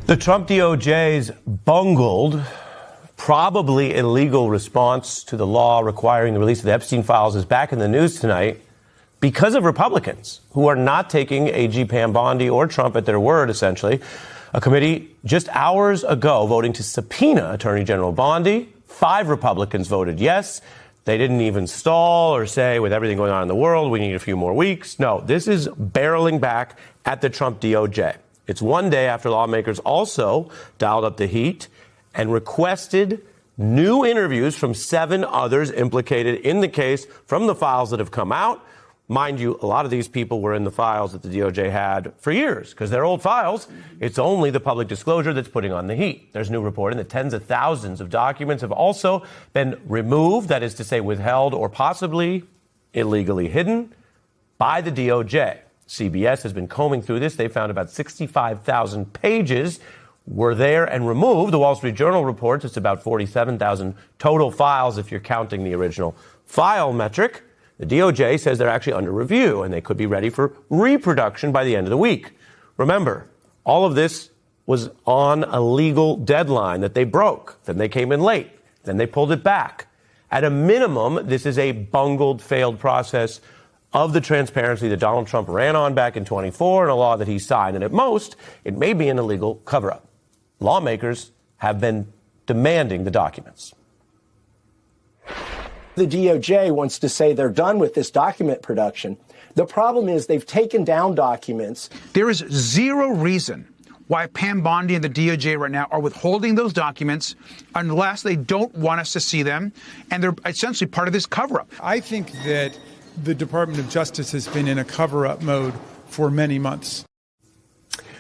The Trump DOJ's bungled, probably illegal response to the law requiring the release of the Epstein files is back in the news tonight because of Republicans who are not taking AG Pam Bondi or Trump at their word, essentially. A committee just hours ago voting to subpoena Attorney General Bondi. 5 Republicans voted yes. They didn't even stall or say, with everything going on in the world, we need a few more weeks. No, this is barreling back at the Trump DOJ. It's one day after lawmakers also dialed up the heat and requested new interviews from 7 others implicated in the case from the files that have come out. Mind you, a lot of these people were in the files that the DOJ had for years because they're old files. It's only the public disclosure that's putting on the heat. There's new reporting that tens of thousands of documents have also been removed, that is to say withheld or possibly illegally hidden by the DOJ. CBS has been combing through this. They found about 65,000 pages were there and removed. The Wall Street Journal reports it's about 47,000 total files if you're counting the original file metric. The DOJ says they're actually under review and they could be ready for reproduction by the end of the week. Remember, all of this was on a legal deadline that they broke. Then they came in late. Then they pulled it back. At a minimum, this is a bungled, failed process of the transparency that Donald Trump ran on back in 24 and a law that he signed. And at most, it may be an illegal cover-up. Lawmakers have been demanding the documents. The DOJ wants to say they're done with this document production. The problem is they've taken down documents. There is zero reason why Pam Bondi and the DOJ right now are withholding those documents unless they don't want us to see them. And they're essentially part of this cover-up. I think that the Department of Justice has been in a cover-up mode for many months.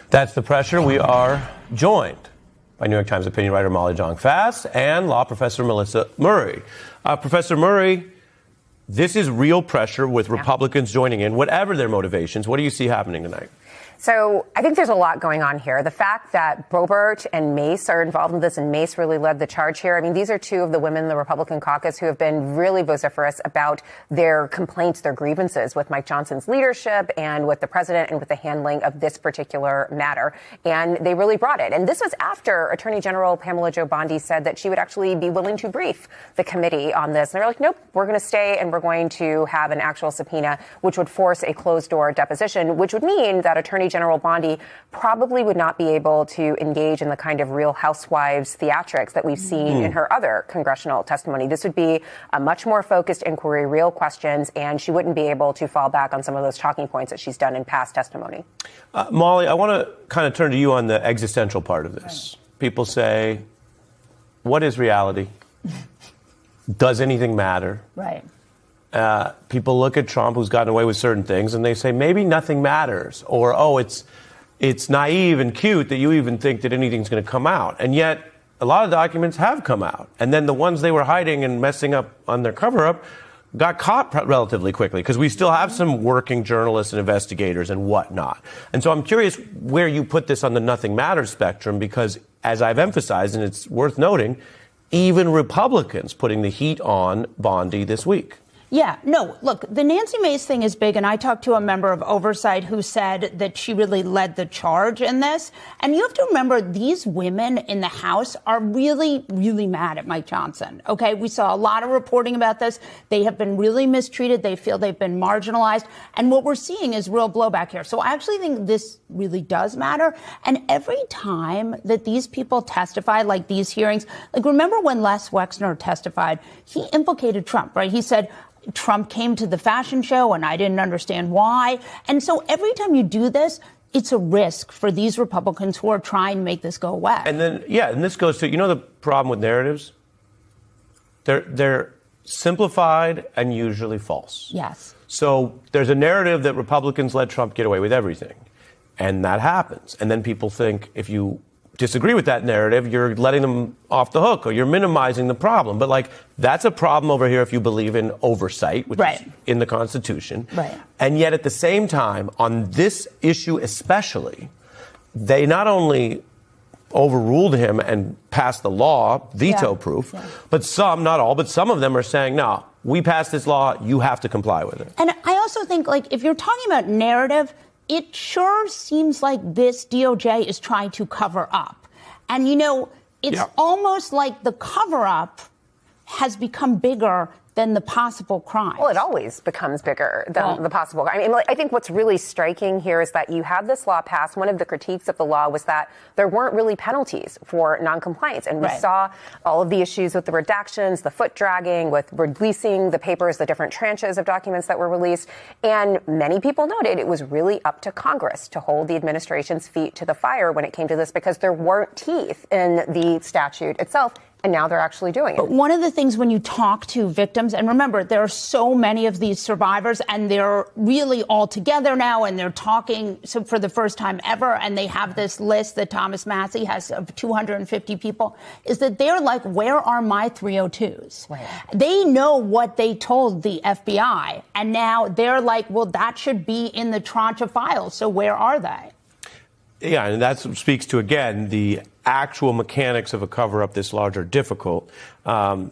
That's the pressure. We are joined by New York Times opinion writer Molly Jong-Fast and law professor Melissa Murray. Professor Murray, this is real pressure with Republicans joining in, whatever their motivations. What do you see happening tonight? So I think there's a lot going on here. The fact that Boebert and Mace are involved in this, and Mace really led the charge here. I mean, these are 2 of the women in the Republican caucus who have been really vociferous about their complaints, their grievances with Mike Johnson's leadership and with the president and with the handling of this particular matter. And they really brought it. And this was after Attorney General Pamela Jo Bondi said that she would actually be willing to brief the committee on this. And they're like, nope, we're going to stay and we're going to have an actual subpoena, which would force a closed-door deposition, which would mean that Attorney General Bondi probably would not be able to engage in the kind of Real Housewives theatrics that we've seen in her other congressional testimony. This would be a much more focused inquiry, real questions, and she wouldn't be able to fall back on some of those talking points that she's done in past testimony. Molly, I want to kind of turn to you on the existential part of this. People say, what is reality? Does anything matter? Right. People look at Trump, who's gotten away with certain things, and they say maybe nothing matters, or it's naive and cute that you even think that anything's going to come out. And yet, a lot of documents have come out, and then the ones they were hiding and messing up on their cover-up got caught relatively quickly because we still have some working journalists and investigators and whatnot. And so I'm curious where you put this on the nothing matters spectrum, because as I've emphasized, and it's worth noting, even Republicans putting the heat on Bondi this week. Yeah, no, look, the Nancy Mace thing is big, and I talked to a member of Oversight who said that she really led the charge in this. And you have to remember, these women in the House are really, really mad at Mike Johnson. OK, we saw a lot of reporting about this. They have been really mistreated. They feel they've been marginalized. And what we're seeing is real blowback here. So I actually think this really does matter. And every time that these people testify, like these hearings, like remember when Les Wexner testified, he implicated Trump, right? He said, Trump came to the fashion show and I didn't understand why. And so every time you do this, it's a risk for these Republicans who are trying to make this go away. And then, and this goes to, the problem with narratives? They're simplified and usually false. Yes. So there's a narrative that Republicans let Trump get away with everything. And that happens. And then people think if you disagree with that narrative, you're letting them off the hook or you're minimizing the problem. But that's a problem over here if you believe in oversight, which is in the Constitution. Right. And yet at the same time, on this issue especially, they not only overruled him and passed the law, veto-proof, but some, not all, but some of them are saying, no, we passed this law, you have to comply with it. And I also think, if you're talking about narrative, it sure seems like this DOJ is trying to cover up. And, it's almost like the cover up has become bigger than the possible crime. Well, it always becomes bigger than the possible. I mean, I think what's really striking here is that you had this law passed. One of the critiques of the law was that there weren't really penalties for noncompliance. And we saw all of the issues with the redactions, the foot dragging, with releasing the papers, the different tranches of documents that were released. And many people noted it was really up to Congress to hold the administration's feet to the fire when it came to this, because there weren't teeth in the statute itself. And now they're actually doing it. But one of the things when you talk to victims, and remember, there are so many of these survivors, and they're really all together now, and they're talking for the first time ever, and they have this list that Thomas Massie has of 250 people, is that they're like, where are my 302s? Right. They know what they told the FBI, and now they're like, well, that should be in the tranche of files, so where are they? Yeah, and that speaks to, again, the actual mechanics of a cover-up this large are difficult. To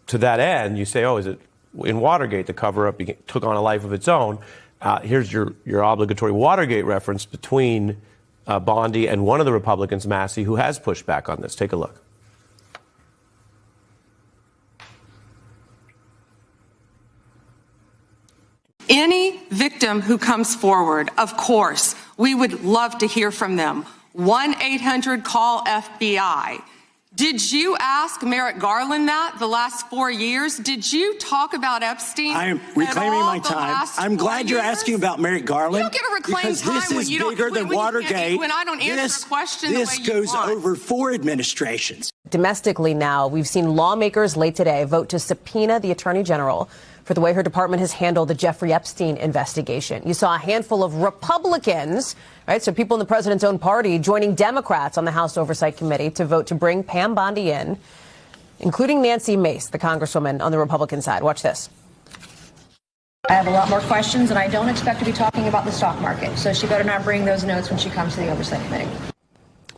that end, you say, is it in Watergate, the cover-up took on a life of its own. Here's your obligatory Watergate reference between Bondi and one of the Republicans, Massie, who has pushed back on this. Take a look. Any victim who comes forward, of course, we would love to hear from them. 1-800-CALL-FBI. Did you ask Merrick Garland that the last 4 years? Did you talk about Epstein? I am reclaiming my time. I'm glad you're asking about Merrick Garland. You don't get to reclaim time when you don't. This is bigger than Watergate. When I don't answer the question the way you want. This goes over 4 administrations. Domestically now, we've seen lawmakers late today vote to subpoena the Attorney General for the way her department has handled the Jeffrey Epstein investigation. You saw a handful of Republicans, right, so people in the president's own party, joining Democrats on the House Oversight Committee to vote to bring Pam Bondi in, including Nancy Mace, the congresswoman on the Republican side. Watch this. I have a lot more questions, and I don't expect to be talking about the stock market, so she better not bring those notes when she comes to the Oversight Committee.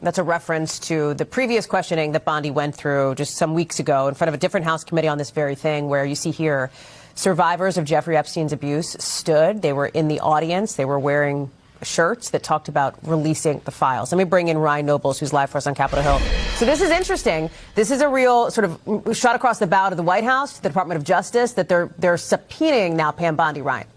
That's a reference to the previous questioning that Bondi went through just some weeks ago in front of a different House committee on this very thing, where you see here survivors of Jeffrey Epstein's abuse stood. They were in the audience. They were wearing shirts that talked about releasing the files. Let me bring in Ryan Nobles, who's live for us on Capitol Hill. So this is interesting. This is a real sort of shot across the bow to the White House, the Department of Justice, that they're subpoenaing now Pam Bondi. Ryan.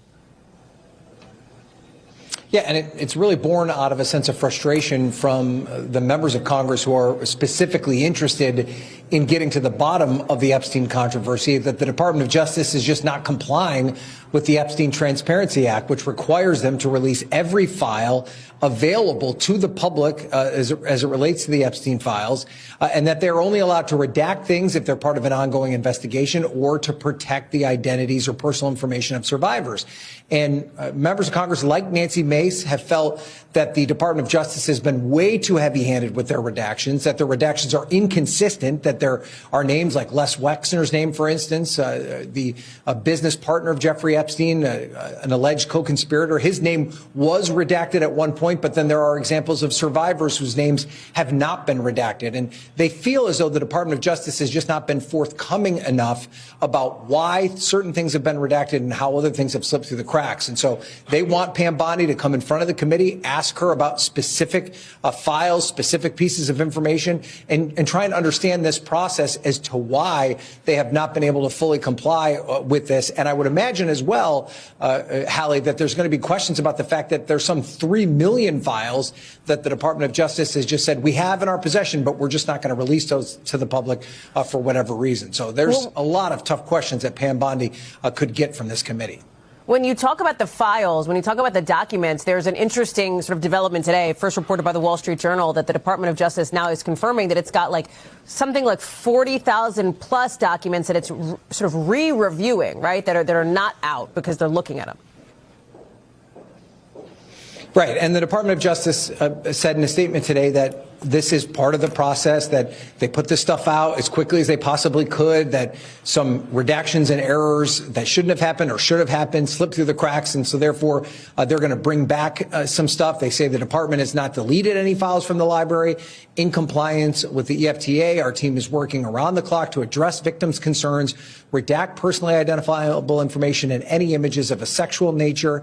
Yeah, and it's really born out of a sense of frustration from the members of Congress who are specifically interested in getting to the bottom of the Epstein controversy, that the Department of Justice is just not complying with the Epstein Transparency Act, which requires them to release every file available to the public as it relates to the Epstein files, and that they're only allowed to redact things if they're part of an ongoing investigation or to protect the identities or personal information of survivors. And members of Congress like Nancy Mace have felt that the Department of Justice has been way too heavy-handed with their redactions, that their redactions are inconsistent, that there are names like Les Wexner's name, for instance, the business partner of Jeffrey Epstein, an alleged co-conspirator. His name was redacted at one point, but then there are examples of survivors whose names have not been redacted. And they feel as though the Department of Justice has just not been forthcoming enough about why certain things have been redacted and how other things have slipped through the cracks. And so they want Pam Bondi to come in front of the committee, ask her about specific files, specific pieces of information, and try and understand this process as to why they have not been able to fully comply with this. And I would imagine as well, Hallie, that there's going to be questions about the fact that there's some 3 million files that the Department of Justice has just said we have in our possession, but we're just not going to release those to the public for whatever reason. So there's a lot of tough questions that Pam Bondi could get from this committee. When you talk about the files, when you talk about the documents, there's an interesting sort of development today, first reported by the Wall Street Journal, that the Department of Justice now is confirming that it's got like something like 40,000 plus documents that it's sort of re-reviewing, right, that are not out because they're looking at them. Right. And the Department of Justice said in a statement today that this is part of the process, that they put this stuff out as quickly as they possibly could, that some redactions and errors that shouldn't have happened or should have happened slipped through the cracks. And so therefore, they're going to bring back some stuff. They say the department has not deleted any files from the library. In compliance with the EFTA, our team is working around the clock to address victims' concerns, redact personally identifiable information and any images of a sexual nature.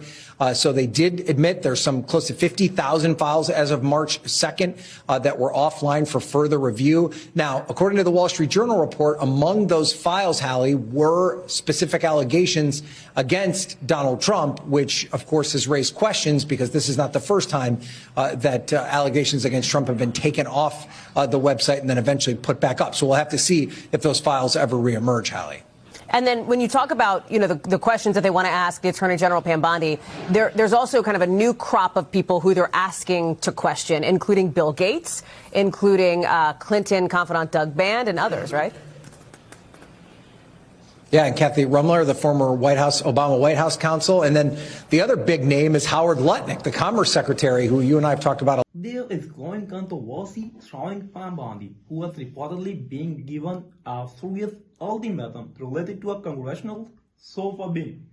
So they did admit there's some close to 50,000 files as of March 2nd that were offline for further review. Now, according to the Wall Street Journal report, among those files, Hallie, were specific allegations against Donald Trump, which, of course, has raised questions because this is not the first time that allegations against Trump have been taken off the website and then eventually put back up. So we'll have to see if those files ever reemerge, Hallie. And then when you talk about, the questions that they want to ask the Attorney General Pam Bondi, there's also kind of a new crop of people who they're asking to question, including Bill Gates, including Clinton confidant Doug Band and others, right? Yeah, and Kathy Rumler, the former Obama White House counsel. And then the other big name is Howard Lutnick, the Commerce Secretary, who you and I have talked about. There is growing controversy surrounding Pam Bondi, who was reportedly being given a serious ultimatum related to a congressional sofa bin.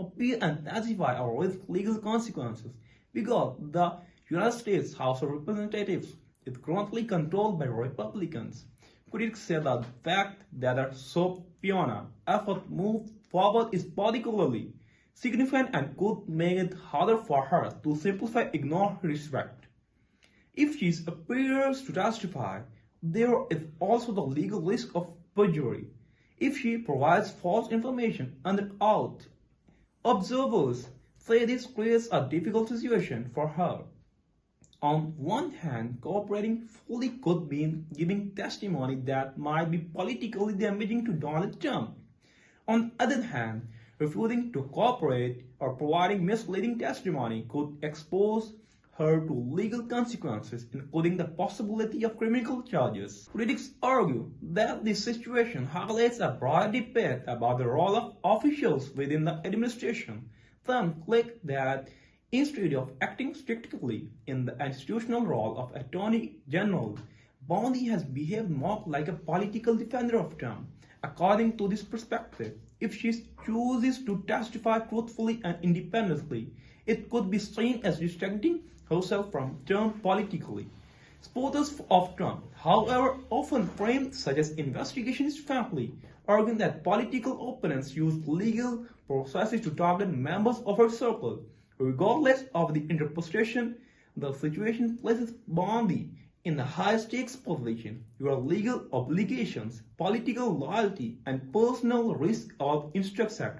Appear and testify or risk legal consequences because the United States House of Representatives is currently controlled by Republicans. Critics say that the fact that a subpoena effort moved forward is particularly significant and could make it harder for her to simplify ignore her respect. If she appears to testify, there is also the legal risk of perjury. If she provides false information under oath, observers say this creates a difficult situation for her. On one hand, cooperating fully could mean giving testimony that might be politically damaging to Donald Trump. On the other hand, refusing to cooperate or providing misleading testimony could expose her to legal consequences, including the possibility of criminal charges. Critics argue that this situation highlights a broad debate about the role of officials within the administration. Some claim that instead of acting strictly in the institutional role of Attorney General, Bondi has behaved more like a political defender of Trump. According to this perspective, if she chooses to testify truthfully and independently, it could be seen as distracting herself from Trump politically. Supporters of Trump, however, often frame such as investigations frankly, arguing that political opponents use legal processes to target members of her circle. Regardless of the interpretation, the situation places Bondi in a high-stakes position where legal obligations, political loyalty, and personal risk of intersect.